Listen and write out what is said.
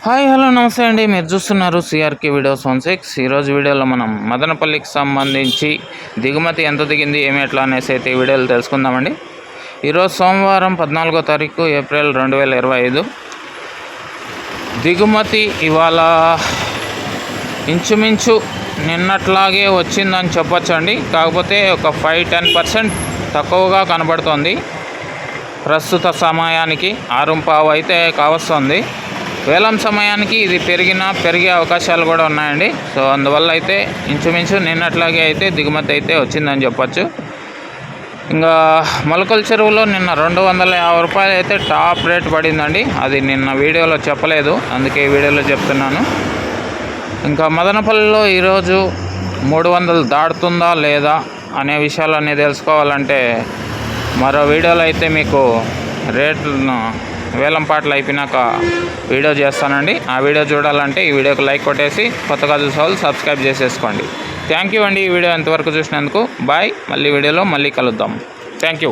Hi hello నమస్తే అండి. మీరు చూస్తున్నారు సిఆర్కే వీడియోస్ 16. ఈరోజు వీడియోలో మనం మదనపల్లికి సంబంధించి దిగుమతి ఎంత దిగింది ఏమి ఎట్లా అనేసి అయితే ఈ వీడియోలో తెలుసుకుందామండి. ఈరోజు సోమవారం 14వ తారీఖు ఏప్రిల్ 2025. దిగుమతి ఇవాళ ఇంచుమించు నిన్నట్లాగే వచ్చిందని చెప్పొచ్చండి. కాకపోతే ఒక 5-10% తక్కువగా కనబడుతోంది. ప్రస్తుత సమయానికి 6:15 అయితే కావస్తుంది. వేలం సమయానికి ఇది పెరిగే అవకాశాలు కూడా ఉన్నాయండి. సో అందువల్ల అయితే ఇంచుమించు నిన్నట్లాగే అయితే దిగుమతి అయితే వచ్చిందని చెప్పచ్చు. ఇంకా మొలకల చెరువులో నిన్న 250 రూపాయలు అయితే టాప్ రేట్ పడిందండి. అది నిన్న వీడియోలో చెప్పలేదు, అందుకే ఈ వీడియోలో చెప్తున్నాను. ఇంకా మదనపల్లిలో ఈరోజు 300 దాటుతుందా లేదా అనే విషయాలన్నీ తెలుసుకోవాలంటే మరో వీడియోలో అయితే మీకు రేట్లను వేలం పాటలు అయిపోయినాక వీడియో చేస్తానండి. ఆ వీడియో చూడాలంటే ఈ వీడియోకి లైక్ కొట్టేసి కొత్తగా చూసే వాళ్ళు సబ్స్క్రైబ్ చేసేసుకోండి. థ్యాంక్ యూ అండి ఈ వీడియో ఎంతవరకు చూసినందుకు. బాయ్. మళ్ళీ వీడియోలో మళ్ళీ కలుద్దాం. Thank you.